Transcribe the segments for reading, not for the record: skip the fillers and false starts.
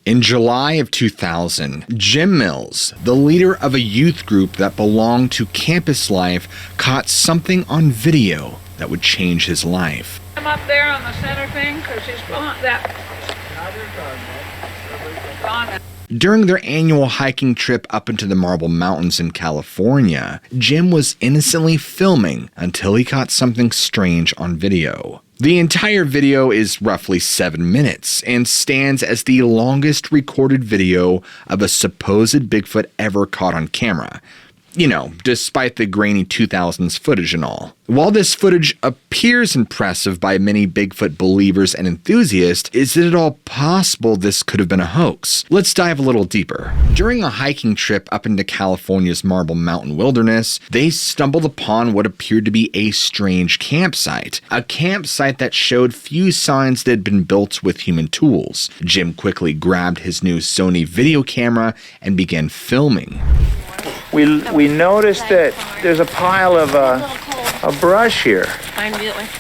In July of 2000, Jim Mills, the leader of a youth group that belonged to Campus Life, caught something on video that would change his life. I'm up there on the center thing because he's gone. Gone. During their annual hiking trip up into the Marble Mountains in California, Jim was innocently filming until he caught something strange on video. The entire video is roughly 7 minutes and stands as the longest recorded video of a supposed Bigfoot ever caught on camera. You know, despite the grainy 2000s footage and all. While this footage appears impressive by many Bigfoot believers and enthusiasts, is it at all possible this could have been a hoax? Let's dive a little deeper. During a hiking trip up into California's Marble Mountain wilderness, they stumbled upon what appeared to be a strange campsite. A campsite that showed few signs that had been built with human tools. Jim quickly grabbed his new Sony video camera and began filming. We noticed that there's a pile of brush here.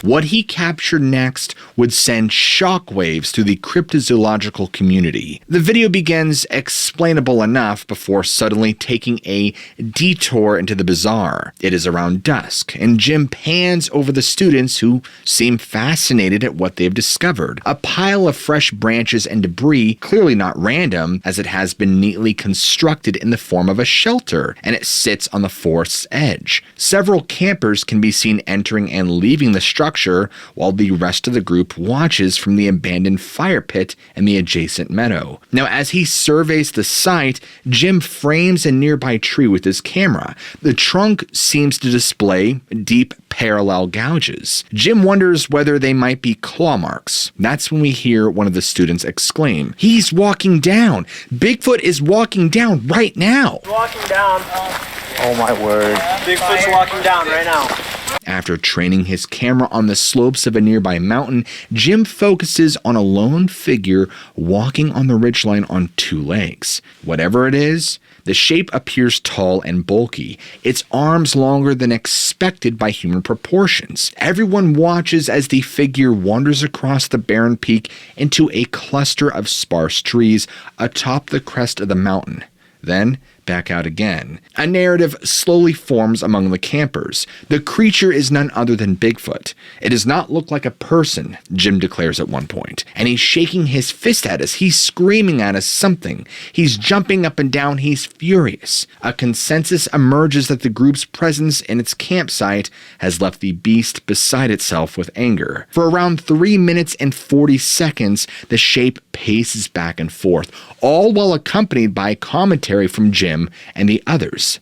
What he captured next would send shockwaves through the cryptozoological community. The video begins explainable enough before suddenly taking a detour into the bizarre. It is around dusk, and Jim pans over the students who seem fascinated at what they've discovered. A pile of fresh branches and debris, clearly not random, as it has been neatly constructed in the form of a shelter, and it sits on the forest's edge. Several campers can be seen entering and leaving the structure, while the rest of the group watches from the abandoned fire pit in the adjacent meadow. Now, as he surveys the site, Jim frames a nearby tree with his camera. The trunk seems to display deep parallel gouges. Jim wonders whether they might be claw marks. That's when we hear one of the students exclaim, "He's walking down! Bigfoot is walking down right now!" Walking down. Oh my word. Bigfoot's walking down right now. After training his camera on the slopes of a nearby mountain, Jim focuses on a lone figure walking on the ridgeline on two legs. Whatever it is, the shape appears tall and bulky, its arms longer than expected by human proportions. Everyone watches as the figure wanders across the barren peak into a cluster of sparse trees atop the crest of the mountain. Then back out again. A narrative slowly forms among the campers. The creature is none other than Bigfoot. It does not look like a person, Jim declares at one point, and he's shaking his fist at us. He's screaming at us something. He's jumping up and down. He's furious. A consensus emerges that the group's presence in its campsite has left the beast beside itself with anger. For around 3 minutes and 40 seconds, the shape paces back and forth, all while accompanied by commentary from Jim and the others.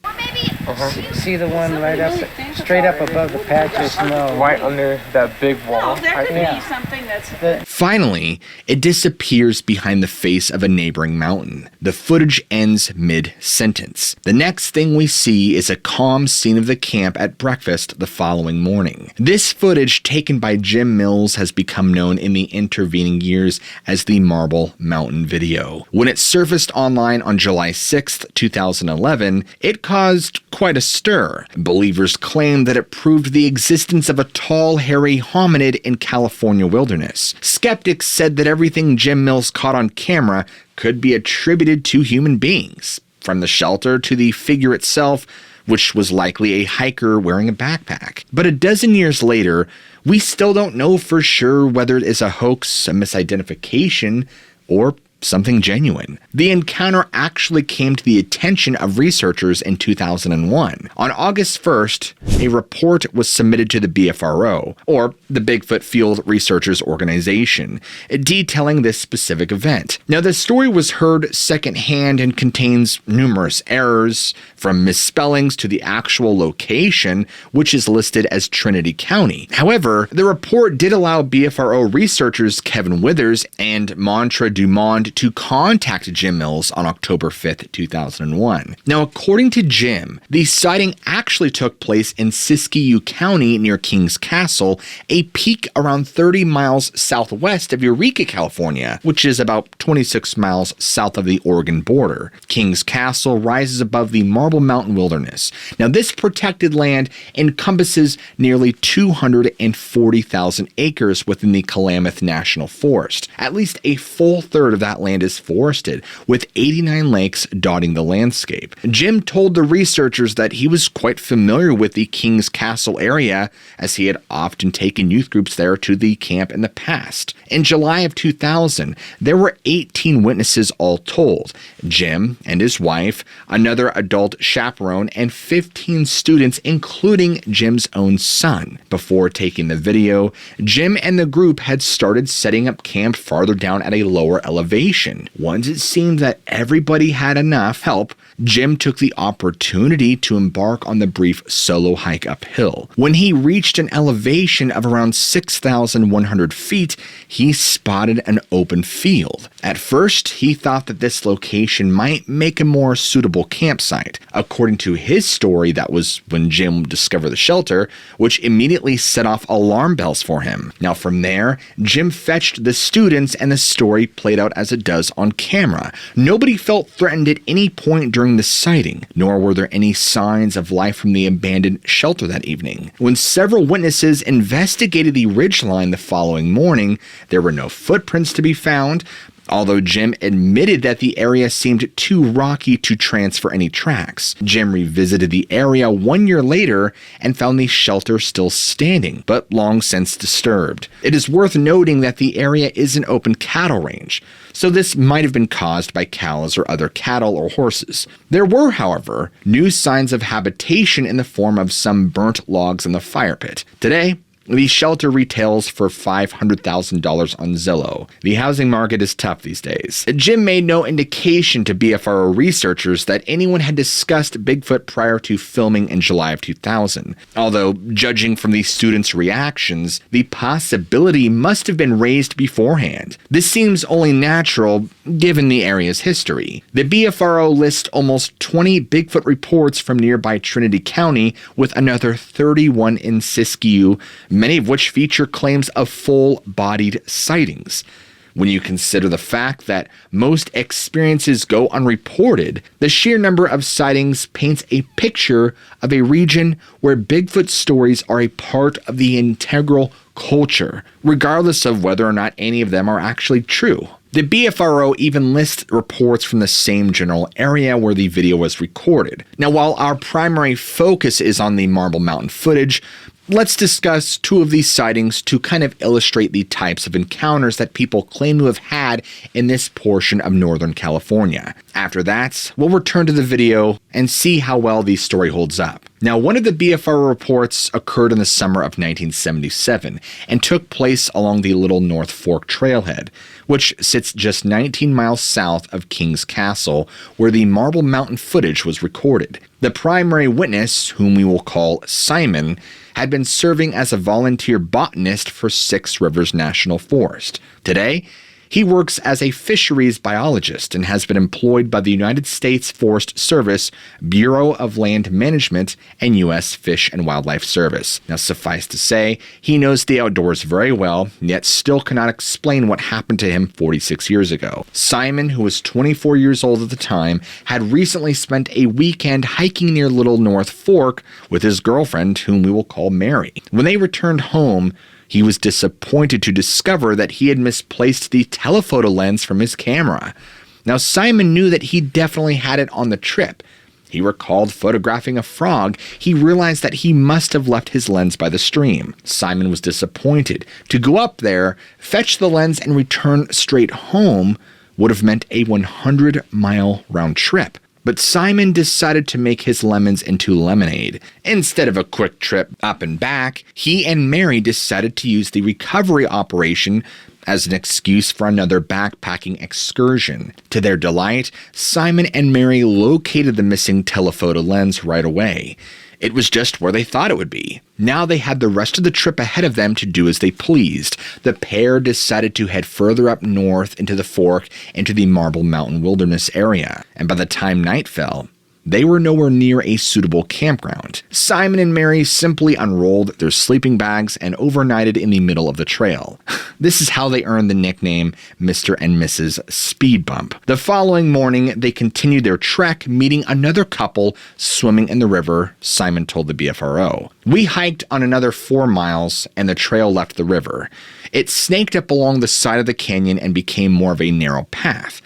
See the one right up, straight up above the patch of snow, Right under that big wall. Oh, there could be something that's... Finally, it disappears behind the face of a neighboring mountain. The footage ends mid-sentence. The next thing we see is a calm scene of the camp at breakfast the following morning. This footage, taken by Jim Mills, has become known in the intervening years as the Marble Mountain video. When it surfaced online on July 6th, 2011, it caused quite a stir. Believers claimed that it proved the existence of a tall, hairy hominid in California wilderness. Skeptics said that everything Jim Mills caught on camera could be attributed to human beings, from the shelter to the figure itself, which was likely a hiker wearing a backpack. But a dozen years later, we still don't know for sure whether it is a hoax, a misidentification, or something genuine. The encounter actually came to the attention of researchers in 2001. On August 1st, a report was submitted to the BFRO, or the Bigfoot Field Researchers Organization, detailing this specific event. Now, the story was heard secondhand and contains numerous errors, from misspellings to the actual location, which is listed as Trinity County. However, the report did allow BFRO researchers Kevin Withers and Montre Dumond to contact Jim Mills on October 5th, 2001. Now, according to Jim, the sighting actually took place in Siskiyou County near Kings Castle, a peak around 30 miles southwest of Eureka, California, which is about 26 miles south of the Oregon border. Kings Castle rises above the Marble Mountain wilderness. Now, this protected land encompasses nearly 240,000 acres within the Klamath National Forest. At least a full third of that land is forested, with 89 lakes dotting the landscape. Jim told the researchers that he was quite familiar with the King's Castle area, as he had often taken youth groups there to the camp in the past. In July of 2000, there were 18 witnesses all told: Jim and his wife, another adult chaperone, and 15 students, including Jim's own son. Before taking the video, Jim and the group had started setting up camp farther down at a lower elevation. Once it seemed that everybody had enough help, Jim took the opportunity to embark on the brief solo hike uphill. When he reached an elevation of around 6,100 feet, he spotted an open field. At first, he thought that this location might make a more suitable campsite. According to his story, that was when Jim discovered the shelter, which immediately set off alarm bells for him. Now from there, Jim fetched the students and the story played out as it does on camera. Nobody felt threatened at any point during the sighting, nor were there any signs of life from the abandoned shelter that evening. When several witnesses investigated the ridgeline the following morning, there were no footprints to be found, although Jim admitted that the area seemed too rocky to transfer any tracks. Jim revisited the area 1 year later and found the shelter still standing, but long since disturbed. It is worth noting that the area is an open cattle range, so this might have been caused by cows or other cattle or horses. There were, however, new signs of habitation in the form of some burnt logs in the fire pit. Today, the shelter retails for $500,000 on Zillow. The housing market is tough these days. Jim made no indication to BFRO researchers that anyone had discussed Bigfoot prior to filming in July of 2000. Although, judging from the students' reactions, the possibility must have been raised beforehand. This seems only natural given the area's history. The BFRO lists almost 20 Bigfoot reports from nearby Trinity County, with another 31 in Siskiyou, many of which feature claims of full-bodied sightings. When you consider the fact that most experiences go unreported, the sheer number of sightings paints a picture of a region where Bigfoot stories are a part of the integral culture, regardless of whether or not any of them are actually true. The BFRO even lists reports from the same general area where the video was recorded. Now, while our primary focus is on the Marble Mountain footage, let's discuss two of these sightings to kind of illustrate the types of encounters that people claim to have had in this portion of Northern California. After that, we'll return to the video and see how well the story holds up. Now, one of the BFR reports occurred in the summer of 1977 and took place along the Little North Fork trailhead, which sits just 19 miles south of King's Castle, where the Marble Mountain footage was recorded. The primary witness, whom we will call Simon, had been serving as a volunteer botanist for Six Rivers National Forest. Today, he works as a fisheries biologist and has been employed by the United States Forest Service, Bureau of Land Management, and U.S. Fish and Wildlife Service. Now, suffice to say, he knows the outdoors very well, yet still cannot explain what happened to him 46 years ago. Simon, who was 24 years old at the time, had recently spent a weekend hiking near Little North Fork with his girlfriend, whom we will call Mary. When they returned home, he was disappointed to discover that he had misplaced the telephoto lens from his camera. Now, Simon knew that he definitely had it on the trip. He recalled photographing a frog. He realized that he must have left his lens by the stream. Simon was disappointed. To go up there, fetch the lens, and return straight home would have meant a 100-mile round trip. But Simon decided to make his lemons into lemonade. Instead of a quick trip up and back, he and Mary decided to use the recovery operation as an excuse for another backpacking excursion. To their delight, Simon and Mary located the missing telephoto lens right away. It was just where they thought it would be. Now they had the rest of the trip ahead of them to do as they pleased. The pair decided to head further up north into the fork into the Marble Mountain Wilderness area. And by the time night fell, They were nowhere near a suitable campground. Simon and Mary simply unrolled their sleeping bags and overnighted in the middle of the trail. This is how they earned the nickname Mr. and Mrs. Speed Bump. The following morning, they continued their trek, meeting another couple swimming in the river, Simon told the BFRO. We hiked on another 4 miles, and the trail left the river. It snaked up along the side of the canyon and became more of a narrow path.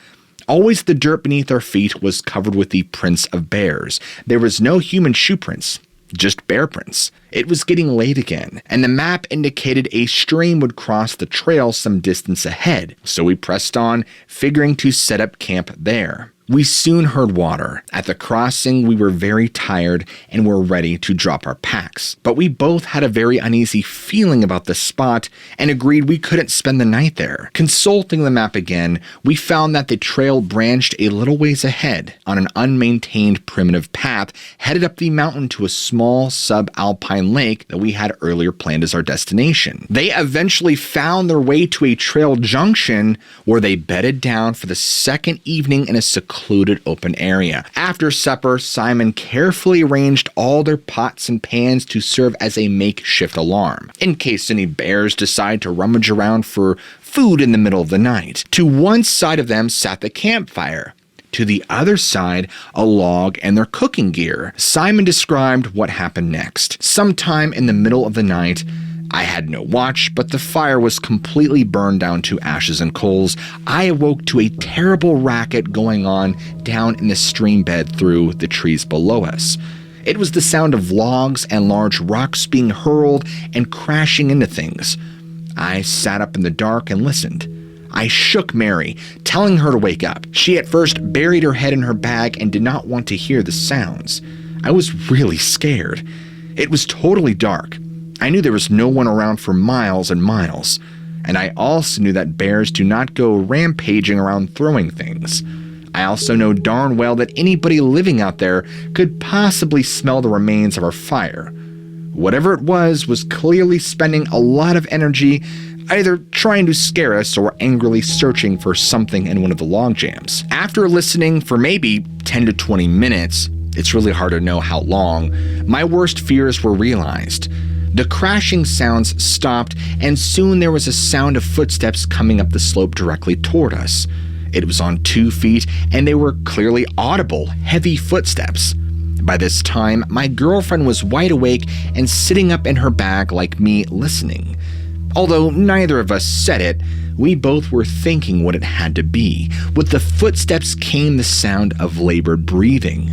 Always the dirt beneath our feet was covered with the prints of bears. There was no human shoe prints, just bear prints. It was getting late again, and the map indicated a stream would cross the trail some distance ahead, so we pressed on, figuring to set up camp there. We soon heard water. At the crossing, we were very tired and were ready to drop our packs. But we both had a very uneasy feeling about the spot and agreed we couldn't spend the night there. Consulting the map again, we found that the trail branched a little ways ahead on an unmaintained primitive path headed up the mountain to a small subalpine lake that we had earlier planned as our destination. They eventually found their way to a trail junction where they bedded down for the second evening in a secluded open area. After supper, Simon carefully arranged all their pots and pans to serve as a makeshift alarm, in case any bears decide to rummage around for food in the middle of the night. To one side of them sat the campfire. To the other side, a log and their cooking gear. Simon described what happened next. Sometime in the middle of the night, I had no watch, but the fire was completely burned down to ashes and coals. I awoke to a terrible racket going on down in the stream bed through the trees below us. It was the sound of logs and large rocks being hurled and crashing into things. I sat up in the dark and listened. I shook Mary, telling her to wake up. She at first buried her head in her bag and did not want to hear the sounds. I was really scared. It was totally dark. I knew there was no one around for miles and miles, and I also knew that bears do not go rampaging around throwing things. I also know darn well that anybody living out there could possibly smell the remains of our fire. Whatever it was clearly spending a lot of energy either trying to scare us or angrily searching for something in one of the log jams. After listening for maybe 10 to 20 minutes, it's really hard to know how long, my worst fears were realized. The crashing sounds stopped, and soon there was a sound of footsteps coming up the slope directly toward us. It was on 2 feet, and they were clearly audible, heavy footsteps. By this time, my girlfriend was wide awake and sitting up in her bag like me, listening. Although neither of us said it, we both were thinking what it had to be. With the footsteps came the sound of labored breathing.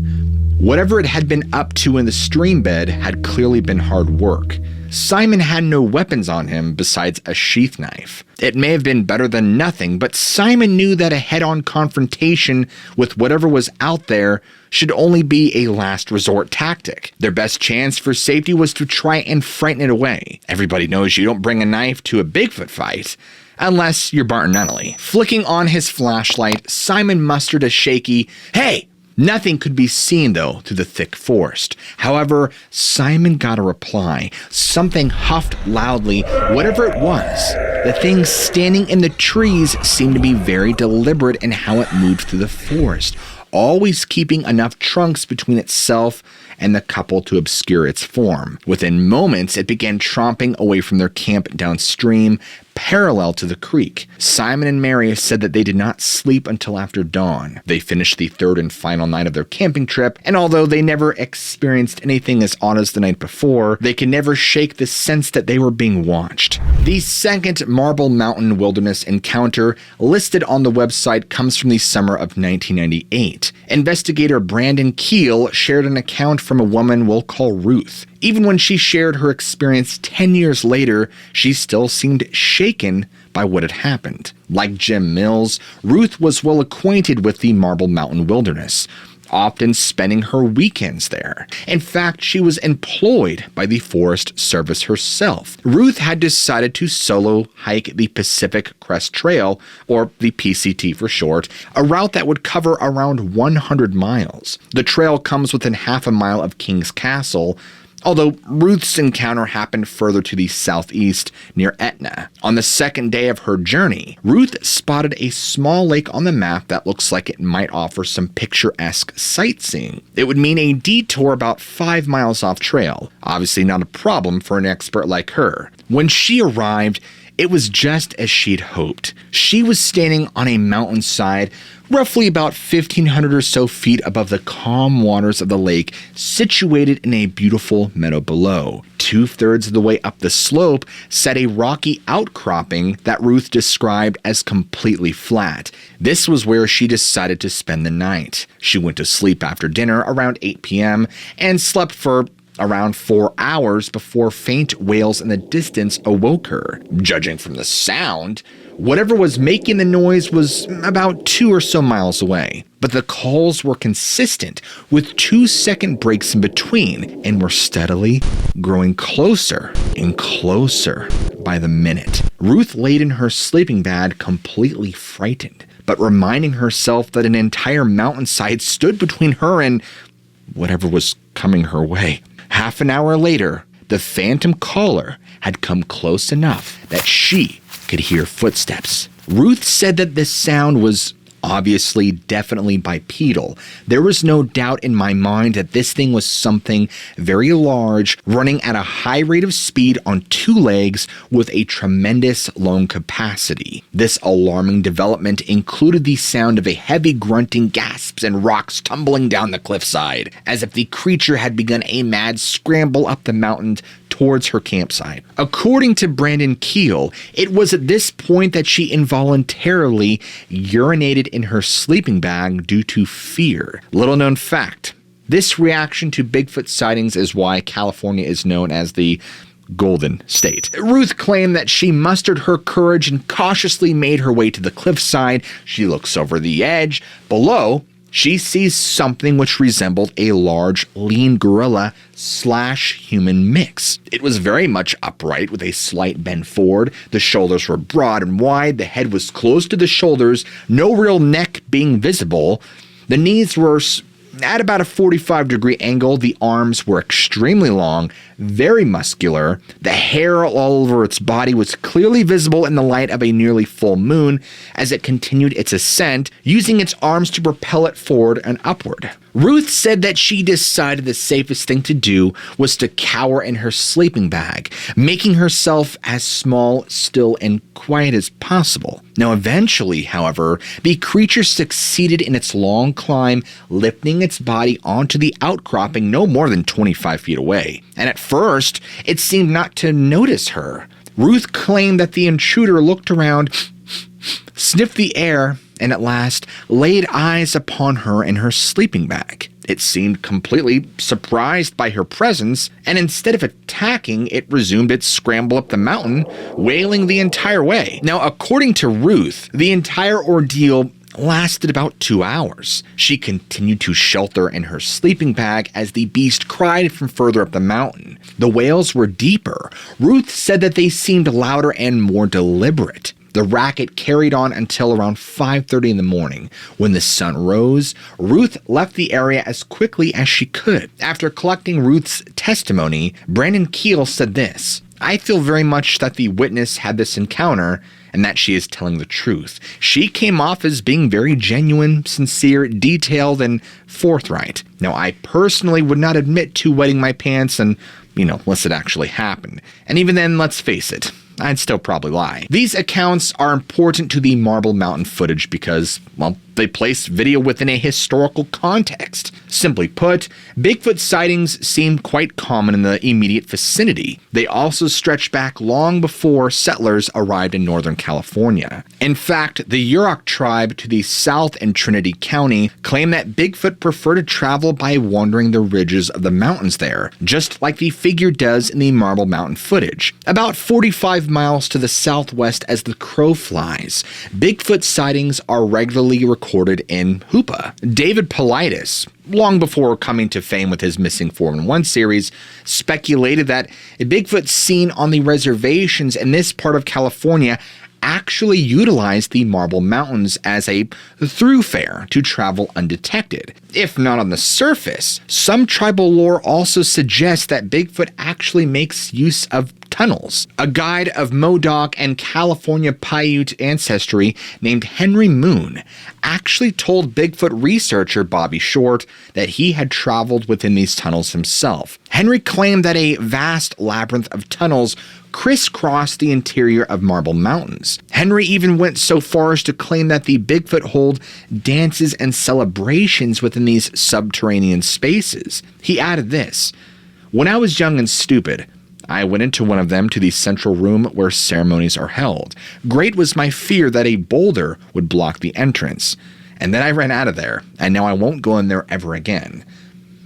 Whatever it had been up to in the stream bed had clearly been hard work. Simon had no weapons on him besides a sheath knife. It may have been better than nothing, but Simon knew that a head-on confrontation with whatever was out there should only be a last resort tactic. Their best chance for safety was to try and frighten it away. Everybody knows you don't bring a knife to a Bigfoot fight, unless you're Barton Nunnally. Flicking on his flashlight, Simon mustered a shaky, "Hey!" Nothing could be seen, though, through the thick forest. However, Simon got a reply. Something huffed loudly, whatever it was. The thing standing in the trees seemed to be very deliberate in how it moved through the forest, always keeping enough trunks between itself and the couple to obscure its form. Within moments, it began tromping away from their camp downstream, parallel to the creek. Simon and Mary said that they did not sleep until after dawn. They finished the third and final night of their camping trip, and although they never experienced anything as odd as the night before, they could never shake the sense that they were being watched. The second Marble Mountain Wilderness encounter listed on the website comes from the summer of 1998. Investigator Brandon Keel shared an account from a woman we'll call Ruth. Even when she shared her experience 10 years later, she still seemed shaken by what had happened. Like Jim Mills, Ruth was well acquainted with the Marble Mountain Wilderness, often spending her weekends there. In fact, she was employed by the Forest Service herself. Ruth had decided to solo hike the Pacific Crest Trail, or the PCT for short, a route that would cover around 100 miles. The trail comes within half a mile of King's Castle, although Ruth's encounter happened further to the southeast near Etna. On the second day of her journey, Ruth spotted a small lake on the map that looks like it might offer some picturesque sightseeing. It would mean a detour about 5 miles off trail, obviously not a problem for an expert like her. When she arrived, it was just as she'd hoped. She was standing on a mountainside, roughly about 1,500 or so feet above the calm waters of the lake, situated in a beautiful meadow below. 2/3 of the way up the slope sat a rocky outcropping that Ruth described as completely flat. This was where she decided to spend the night. She went to sleep after dinner around 8 p.m. and slept for around 4 hours before faint wails in the distance awoke her. Judging from the sound, whatever was making the noise was about 2 or so miles away. But the calls were consistent, with 2-second breaks in between, and were steadily growing closer and closer by the minute. Ruth laid in her sleeping bag completely frightened, but reminding herself that an entire mountainside stood between her and whatever was coming her way. Half an hour later, the phantom caller had come close enough that she could hear footsteps. Ruth said that this sound was obviously definitely bipedal. There was no doubt in my mind that this thing was something very large, running at a high rate of speed on 2 legs with a tremendous lung capacity. This alarming development included the sound of a heavy grunting, gasps, and rocks tumbling down the cliffside, as if the creature had begun a mad scramble up the mountain towards her campsite. According to Brandon Keel, it was at this point that she involuntarily urinated in her sleeping bag due to fear. Little known fact, this reaction to Bigfoot sightings is why California is known as the Golden State. Ruth claimed that she mustered her courage and cautiously made her way to the cliffside. She looks over the edge. Below, she sees something which resembled a large, lean gorilla/human mix. It was very much upright with a slight bend forward. The shoulders were broad and wide. The head was close to the shoulders, no real neck being visible. The knees were at about a 45-degree angle. The arms were extremely long, very muscular. The hair all over its body was clearly visible in the light of a nearly full moon as it continued its ascent, using its arms to propel it forward and upward. Ruth said that she decided the safest thing to do was to cower in her sleeping bag, making herself as small, still, and quiet as possible. Now, eventually, however, the creature succeeded in its long climb, lifting its body onto the outcropping no more than 25 feet away. And at first, it seemed not to notice her. Ruth claimed that the intruder looked around, sniffed the air, and at last laid eyes upon her in her sleeping bag. It seemed completely surprised by her presence, and instead of attacking, it resumed its scramble up the mountain, wailing the entire way. Now, according to Ruth, the entire ordeal lasted about 2 hours. She continued to shelter in her sleeping bag as the beast cried from further up the mountain. The wails were deeper. Ruth said that they seemed louder and more deliberate. The racket carried on until around 5:30 in the morning. When the sun rose, Ruth left the area as quickly as she could. After collecting Ruth's testimony, Brandon Keel said this: "I feel very much that the witness had this encounter and that she is telling the truth. She came off as being very genuine, sincere, detailed, and forthright. Now, I personally would not admit to wetting my pants unless it actually happened. And even then, let's face it, I'd still probably lie." These accounts are important to the Marble Mountain footage because, they place video within a historical context. Simply put, Bigfoot sightings seem quite common in the immediate vicinity. They also stretch back long before settlers arrived in Northern California. In fact, the Yurok tribe to the south in Trinity County claim that Bigfoot prefer to travel by wandering the ridges of the mountains there, just like the figure does in the Marble Mountain footage. About 45 miles to the southwest as the crow flies, Bigfoot sightings are regularly recorded in Hoopa. David Paulides, long before coming to fame with his Missing 411 series, speculated that Bigfoot seen on the reservations in this part of California actually utilized the Marble Mountains as a thoroughfare to travel undetected. If not on the surface, some tribal lore also suggests that Bigfoot actually makes use of tunnels. A guide of Modoc and California Paiute ancestry named Henry Moon actually told Bigfoot researcher Bobby Short that he had traveled within these tunnels himself. Henry claimed that a vast labyrinth of tunnels crisscrossed the interior of Marble Mountains. Henry even went so far as to claim that the Bigfoot hold dances and celebrations within these subterranean spaces. He added this: "When I was young and stupid, I went into one of them to the central room where ceremonies are held. Great was my fear that a boulder would block the entrance. And then I ran out of there, and now I won't go in there ever again."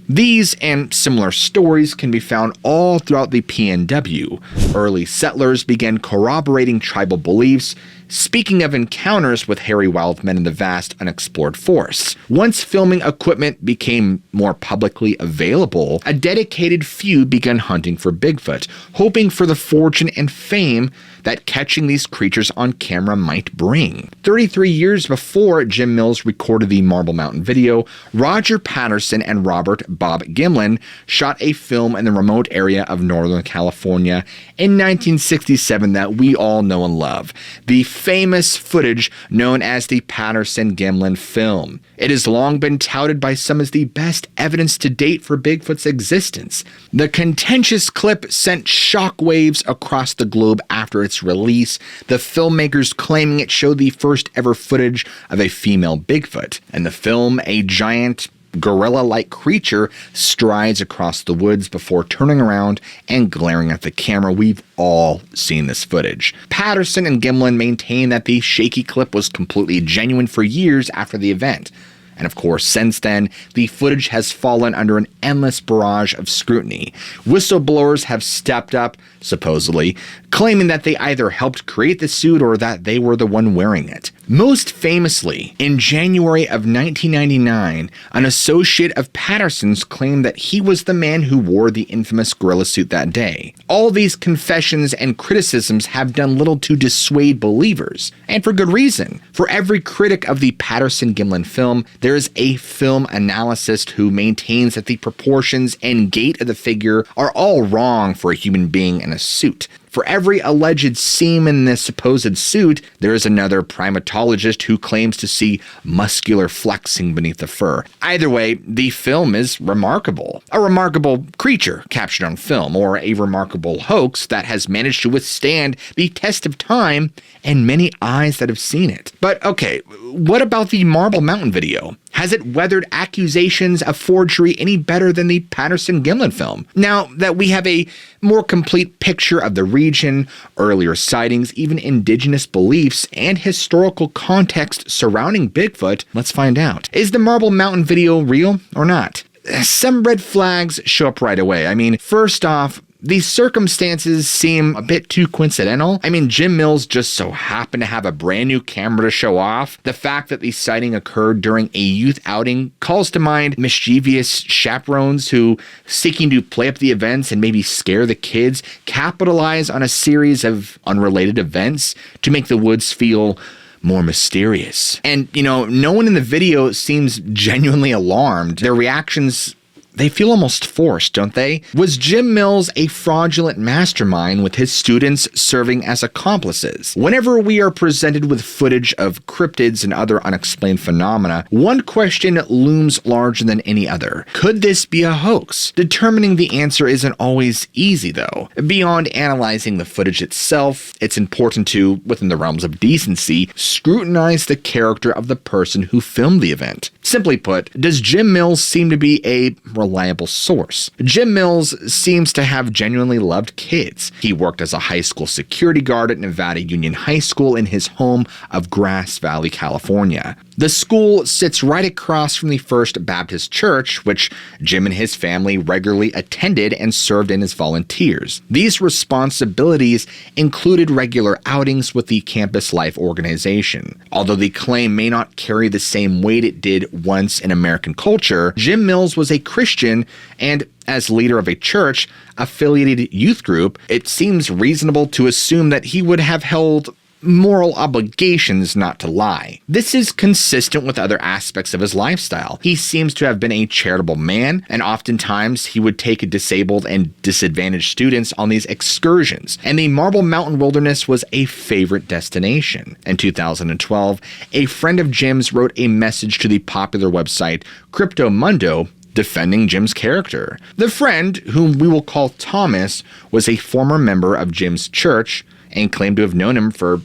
These and similar stories can be found all throughout the PNW. Early settlers began corroborating tribal beliefs, speaking of encounters with hairy wild men in the vast unexplored forests. Once filming equipment became more publicly available, a dedicated few began hunting for Bigfoot, hoping for the fortune and fame that catching these creatures on camera might bring. 33 years before Jim Mills recorded the Marble Mountain video, Roger Patterson and Robert Bob Gimlin shot a film in the remote area of Northern California in 1967 that we all know and love, the famous footage known as the Patterson-Gimlin film. It has long been touted by some as the best evidence to date for Bigfoot's existence. The contentious clip sent shockwaves across the globe after its release, the filmmakers claiming it showed the first ever footage of a female Bigfoot. In the film, a giant gorilla-like creature strides across the woods before turning around and glaring at the camera. We've all seen this footage. Patterson and Gimlin maintain that the shaky clip was completely genuine for years after the event. And of course, since then, the footage has fallen under an endless barrage of scrutiny. Whistleblowers have stepped up, supposedly, claiming that they either helped create the suit or that they were the one wearing it. Most famously, in January of 1999, an associate of Patterson's claimed that he was the man who wore the infamous gorilla suit that day. All these confessions and criticisms have done little to dissuade believers, and for good reason. For every critic of the Patterson-Gimlin film, there is a film analyst who maintains that the proportions and gait of the figure are all wrong for a human being in a suit. For every alleged seam in this supposed suit, there is another primatologist who claims to see muscular flexing beneath the fur. Either way, the film is remarkable. A remarkable creature captured on film, or a remarkable hoax that has managed to withstand the test of time and many eyes that have seen it. But okay, what about the Marble Mountain video? Has it weathered accusations of forgery any better than the Patterson-Gimlin film? Now that we have a more complete picture of the region, earlier sightings, even indigenous beliefs, and historical context surrounding Bigfoot, let's find out. Is the Marble Mountain video real or not? Some red flags show up right away. I mean, first off, these circumstances seem a bit too coincidental. I mean, Jim Mills just so happened to have a brand new camera to show off. The fact that the sighting occurred during a youth outing calls to mind mischievous chaperones who, seeking to play up the events and maybe scare the kids, capitalize on a series of unrelated events to make the woods feel more mysterious. And, no one in the video seems genuinely alarmed. Their reactions, they feel almost forced, don't they? Was Jim Mills a fraudulent mastermind with his students serving as accomplices? Whenever we are presented with footage of cryptids and other unexplained phenomena, one question looms larger than any other. Could this be a hoax? Determining the answer isn't always easy, though. Beyond analyzing the footage itself, it's important to, within the realms of decency, scrutinize the character of the person who filmed the event. Simply put, does Jim Mills seem to be a reliable source? Jim Mills seems to have genuinely loved kids. He worked as a high school security guard at Nevada Union High School in his home of Grass Valley, California. The school sits right across from the First Baptist Church, which Jim and his family regularly attended and served in as volunteers. These responsibilities included regular outings with the Campus Life organization. Although the claim may not carry the same weight it did once in American culture, Jim Mills was a Christian, and as leader of a church-affiliated youth group, it seems reasonable to assume that he would have held moral obligations not to lie. This is consistent with other aspects of his lifestyle. He seems to have been a charitable man, and oftentimes he would take disabled and disadvantaged students on these excursions, and the Marble Mountain Wilderness was a favorite destination. In 2012, a friend of Jim's wrote a message to the popular website Cryptomundo defending Jim's character. The friend, whom we will call Thomas, was a former member of Jim's church and claimed to have known him for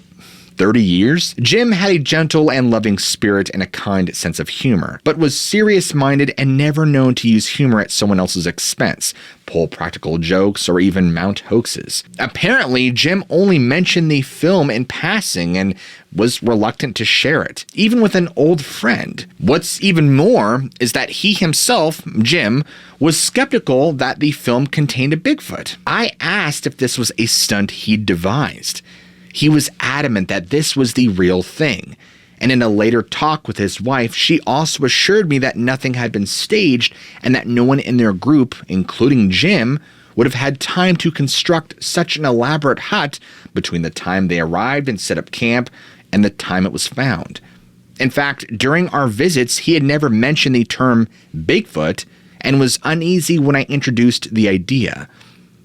30 years. Jim had a gentle and loving spirit and a kind sense of humor, but was serious-minded and never known to use humor at someone else's expense, pull practical jokes, or even mount hoaxes. Apparently, Jim only mentioned the film in passing and was reluctant to share it, even with an old friend. What's even more is that he himself, Jim, was skeptical that the film contained a Bigfoot. I asked if this was a stunt he'd devised. He was adamant that this was the real thing, and in a later talk with his wife, she also assured me that nothing had been staged and that no one in their group, including Jim, would have had time to construct such an elaborate hut between the time they arrived and set up camp and the time it was found. In fact, during our visits, he had never mentioned the term Bigfoot and was uneasy when I introduced the idea.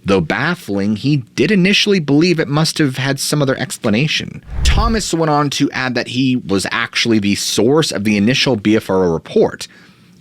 Though baffling, he did initially believe it must have had some other explanation. Thomas went on to add that he was actually the source of the initial BFRO report.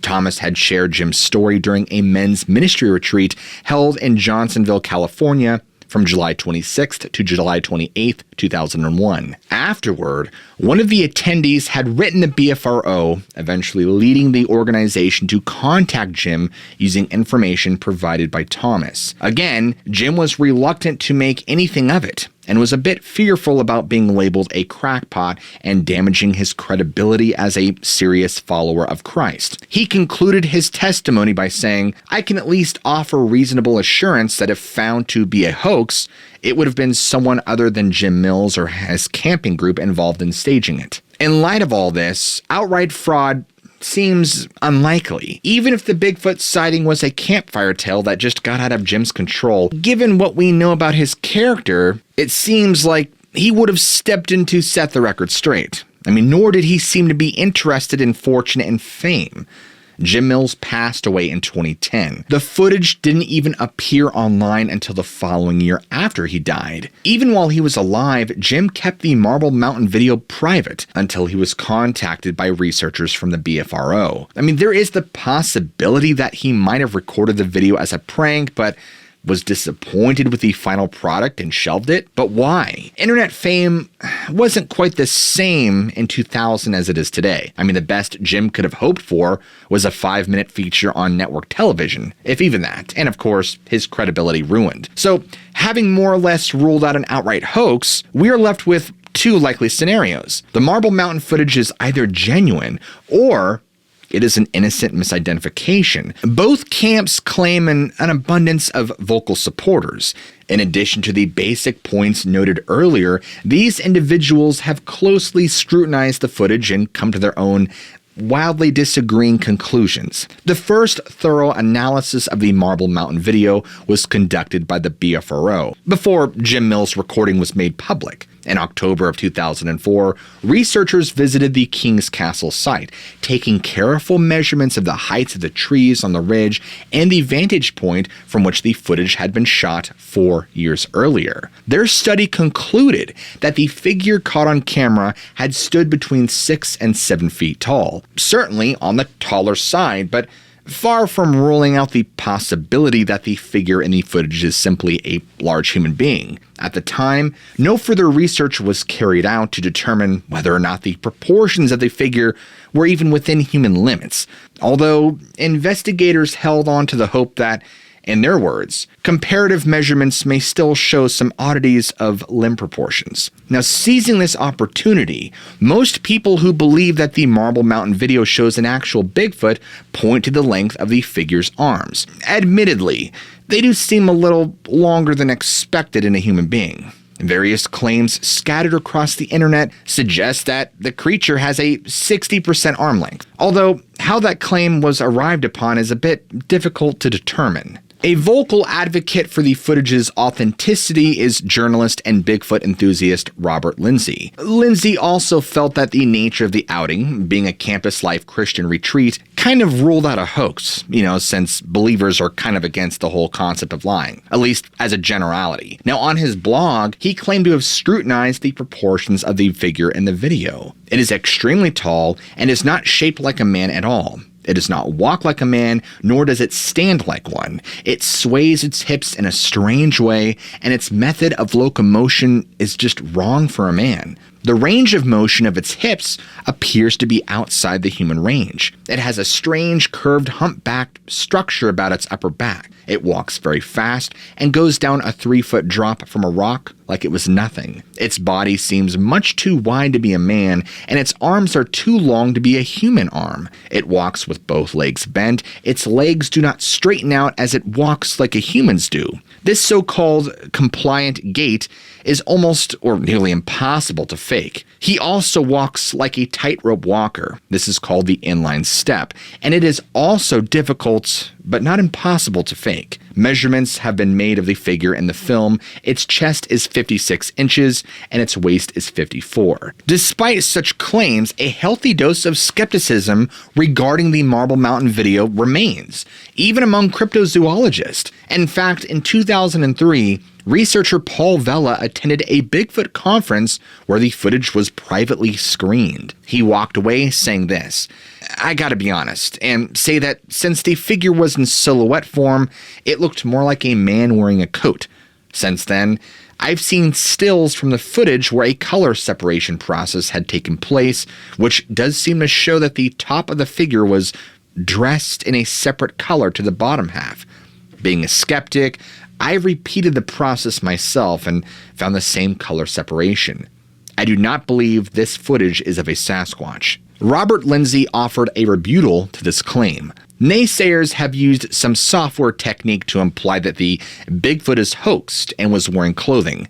Thomas had shared Jim's story during a men's ministry retreat held in Johnsonville, California, from July 26th to July 28th, 2001. Afterward, one of the attendees had written the BFRO, eventually leading the organization to contact Jim using information provided by Thomas. Again, Jim was reluctant to make anything of it, and was a bit fearful about being labeled a crackpot and damaging his credibility as a serious follower of Christ. He concluded his testimony by saying, "I can at least offer reasonable assurance that if found to be a hoax, it would have been someone other than Jim Mills or his camping group involved in staging it." In light of all this, outright fraud seems unlikely. Even if the Bigfoot sighting was a campfire tale that just got out of Jim's control, given what we know about his character, it seems like he would have stepped in to set the record straight. Nor did he seem to be interested in fortune and fame. Jim Mills passed away in 2010. The footage didn't even appear online until the following year after he died. Even while he was alive, Jim kept the Marble Mountain video private until he was contacted by researchers from the BFRO. There is the possibility that he might have recorded the video as a prank, but was disappointed with the final product and shelved it. But why? Internet fame wasn't quite the same in 2000 as it is today. The best Jim could have hoped for was a 5-minute feature on network television, if even that, and of course, his credibility ruined. So, having more or less ruled out an outright hoax, we are left with two likely scenarios. The Marble Mountain footage is either genuine, or it is an innocent misidentification. Both camps claim an abundance of vocal supporters. In addition to the basic points noted earlier, these individuals have closely scrutinized the footage and come to their own wildly disagreeing conclusions. The first thorough analysis of the Marble Mountain video was conducted by the BFRO before Jim Mills' recording was made public. In October of 2004, researchers visited the King's Castle site, taking careful measurements of the heights of the trees on the ridge and the vantage point from which the footage had been shot 4 years earlier. Their study concluded that the figure caught on camera had stood between 6 and 7 feet tall, certainly on the taller side, but far from ruling out the possibility that the figure in the footage is simply a large human being. At the time, no further research was carried out to determine whether or not the proportions of the figure were even within human limits, although investigators held on to the hope that, in their words, comparative measurements may still show some oddities of limb proportions. Now, seizing this opportunity, most people who believe that the Marble Mountain video shows an actual Bigfoot point to the length of the figure's arms. Admittedly, they do seem a little longer than expected in a human being. Various claims scattered across the internet suggest that the creature has a 60% arm length, although how that claim was arrived upon is a bit difficult to determine. A vocal advocate for the footage's authenticity is journalist and Bigfoot enthusiast Robert Lindsay. Lindsay also felt that the nature of the outing, being a campus life Christian retreat, kind of ruled out a hoax, since believers are kind of against the whole concept of lying, at least as a generality. Now, on his blog, he claimed to have scrutinized the proportions of the figure in the video. It is extremely tall and is not shaped like a man at all. It does not walk like a man, nor does it stand like one. It sways its hips in a strange way, and its method of locomotion is just wrong for a man. The range of motion of its hips appears to be outside the human range. It has a strange curved humpbacked structure about its upper back. It walks very fast and goes down a 3-foot drop from a rock like it was nothing. Its body seems much too wide to be a man, and its arms are too long to be a human arm. It walks with both legs bent. Its legs do not straighten out as it walks like a human's do. This so-called compliant gait is almost or nearly impossible to fake. He also walks like a tightrope walker. This is called the inline step, and it is also difficult but not impossible to fake. Measurements have been made of the figure in the film. Its chest is 56 inches and its waist is 54. Despite such claims, a healthy dose of skepticism regarding the Marble Mountain video remains, even among cryptozoologists. In fact, in 2003, researcher Paul Vella attended a Bigfoot conference where the footage was privately screened. He walked away saying this: "I gotta be honest and say that since the figure was in silhouette form, it looked more like a man wearing a coat. Since then, I've seen stills from the footage where a color separation process had taken place, which does seem to show that the top of the figure was dressed in a separate color to the bottom half. Being a skeptic, I repeated the process myself and found the same color separation. I do not believe this footage is of a Sasquatch." Robert Lindsay offered a rebuttal to this claim. Naysayers have used some software technique to imply that the Bigfoot is hoaxed and was wearing clothing.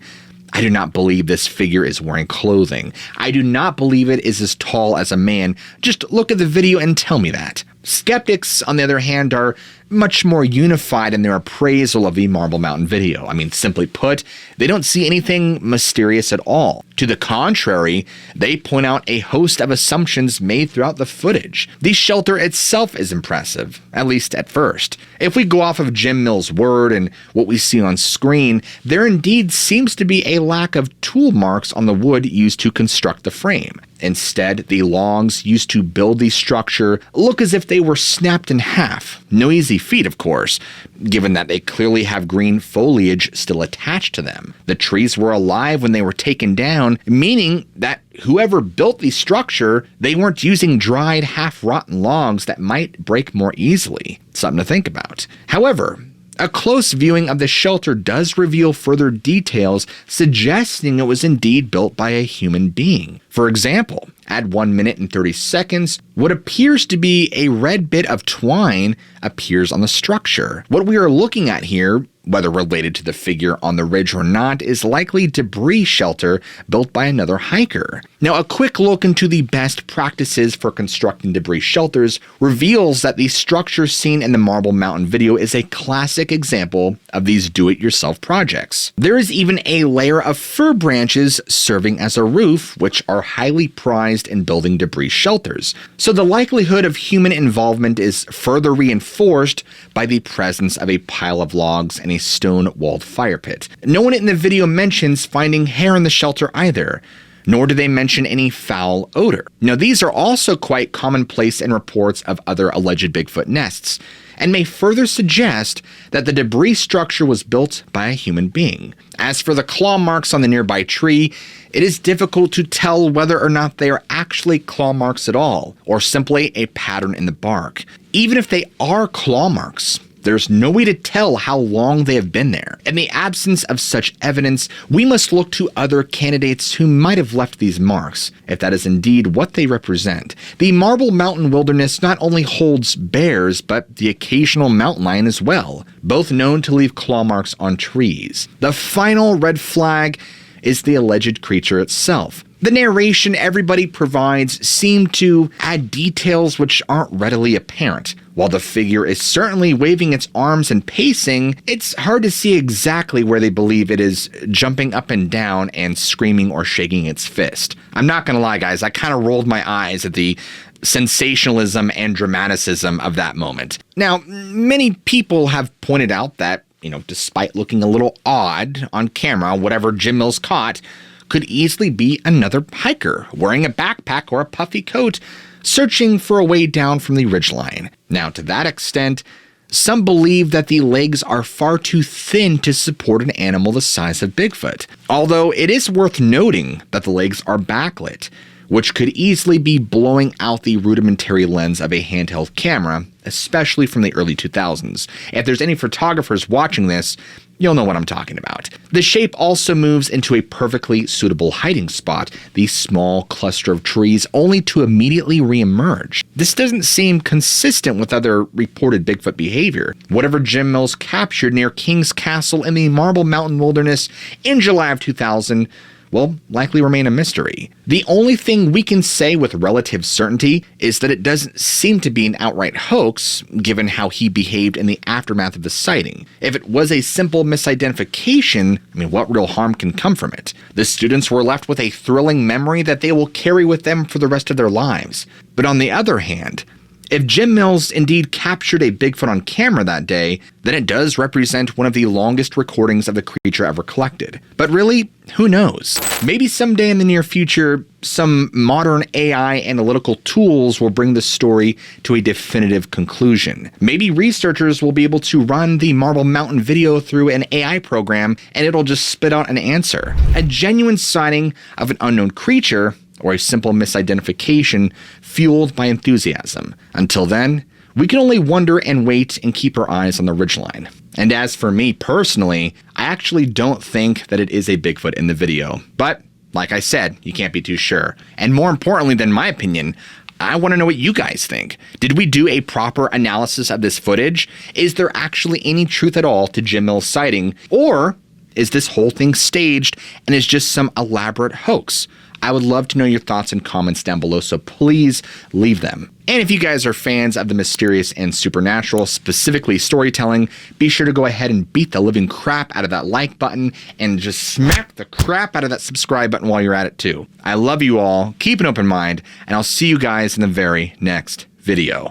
I do not believe this figure is wearing clothing. I do not believe it is as tall as a man. Just look at the video and tell me that. Skeptics, on the other hand, are much more unified in their appraisal of the Marble Mountain video. Simply put, they don't see anything mysterious at all. To the contrary, they point out a host of assumptions made throughout the footage. The shelter itself is impressive, at least at first. If we go off of Jim Mill's word and what we see on screen, there indeed seems to be a lack of tool marks on the wood used to construct the frame. Instead, the logs used to build the structure look as if they were snapped in half. No easy feat, of course, given that they clearly have green foliage still attached to them. The trees were alive when they were taken down, meaning that whoever built the structure, they weren't using dried, half-rotten logs that might break more easily. Something to think about. However, a close viewing of the shelter does reveal further details suggesting it was indeed built by a human being. For example, at 1 minute and 30 seconds, what appears to be a red bit of twine appears on the structure. What we are looking at here, whether related to the figure on the ridge or not, is likely debris shelter built by another hiker. Now, a quick look into the best practices for constructing debris shelters reveals that the structure seen in the Marble Mountain video is a classic example of these do-it-yourself projects. There is even a layer of fir branches serving as a roof, which are highly prized in building debris shelters. So the likelihood of human involvement is further reinforced by the presence of a pile of logs and a stone-walled fire pit. No one in the video mentions finding hair in the shelter either, nor do they mention any foul odor. Now, these are also quite commonplace in reports of other alleged Bigfoot nests, and may further suggest that the debris structure was built by a human being. As for the claw marks on the nearby tree, it is difficult to tell whether or not they are actually claw marks at all, or simply a pattern in the bark. Even if they are claw marks, there's no way to tell how long they have been there. In the absence of such evidence, we must look to other candidates who might have left these marks, if that is indeed what they represent. The Marble Mountain Wilderness not only holds bears, but the occasional mountain lion as well, both known to leave claw marks on trees. The final red flag is the alleged creature itself. The narration everybody provides seem to add details which aren't readily apparent. While the figure is certainly waving its arms and pacing, it's hard to see exactly where they believe it is jumping up and down and screaming or shaking its fist. I'm not gonna lie, guys, I kind of rolled my eyes at the sensationalism and dramaticism of that moment. Now, many people have pointed out that, despite looking a little odd on camera, whatever Jim Mills caught could easily be another hiker wearing a backpack or a puffy coat, searching for a way down from the ridgeline. Now, to that extent, some believe that the legs are far too thin to support an animal the size of Bigfoot, although it is worth noting that the legs are backlit, which could easily be blowing out the rudimentary lens of a handheld camera, especially from the early 2000s. If there's any photographers watching this, you'll know what I'm talking about. The shape also moves into a perfectly suitable hiding spot, the small cluster of trees, only to immediately re-emerge. This doesn't seem consistent with other reported Bigfoot behavior. Whatever Jim Mills captured near King's Castle in the Marble Mountain Wilderness in July of 2000 will likely remain a mystery. The only thing we can say with relative certainty is that it doesn't seem to be an outright hoax, given how he behaved in the aftermath of the sighting. If it was a simple misidentification, what real harm can come from it? The students were left with a thrilling memory that they will carry with them for the rest of their lives. But on the other hand, if Jim Mills indeed captured a Bigfoot on camera that day, then it does represent one of the longest recordings of the creature ever collected. But really, who knows? Maybe someday in the near future, some modern AI analytical tools will bring the story to a definitive conclusion. Maybe researchers will be able to run the Marble Mountain video through an AI program and it'll just spit out an answer. A genuine sighting of an unknown creature, or a simple misidentification fueled by enthusiasm. Until then, we can only wonder and wait and keep our eyes on the ridgeline. And as for me personally, I actually don't think that it is a Bigfoot in the video. But, like I said, you can't be too sure. And more importantly than my opinion, I want to know what you guys think. Did we do a proper analysis of this footage? Is there actually any truth at all to Jim Mills' sighting? Or is this whole thing staged and is just some elaborate hoax? I would love to know your thoughts and comments down below, so please leave them. And if you guys are fans of the mysterious and supernatural, specifically storytelling, be sure to go ahead and beat the living crap out of that like button and just smack the crap out of that subscribe button while you're at it too. I love you all, keep an open mind, and I'll see you guys in the very next video.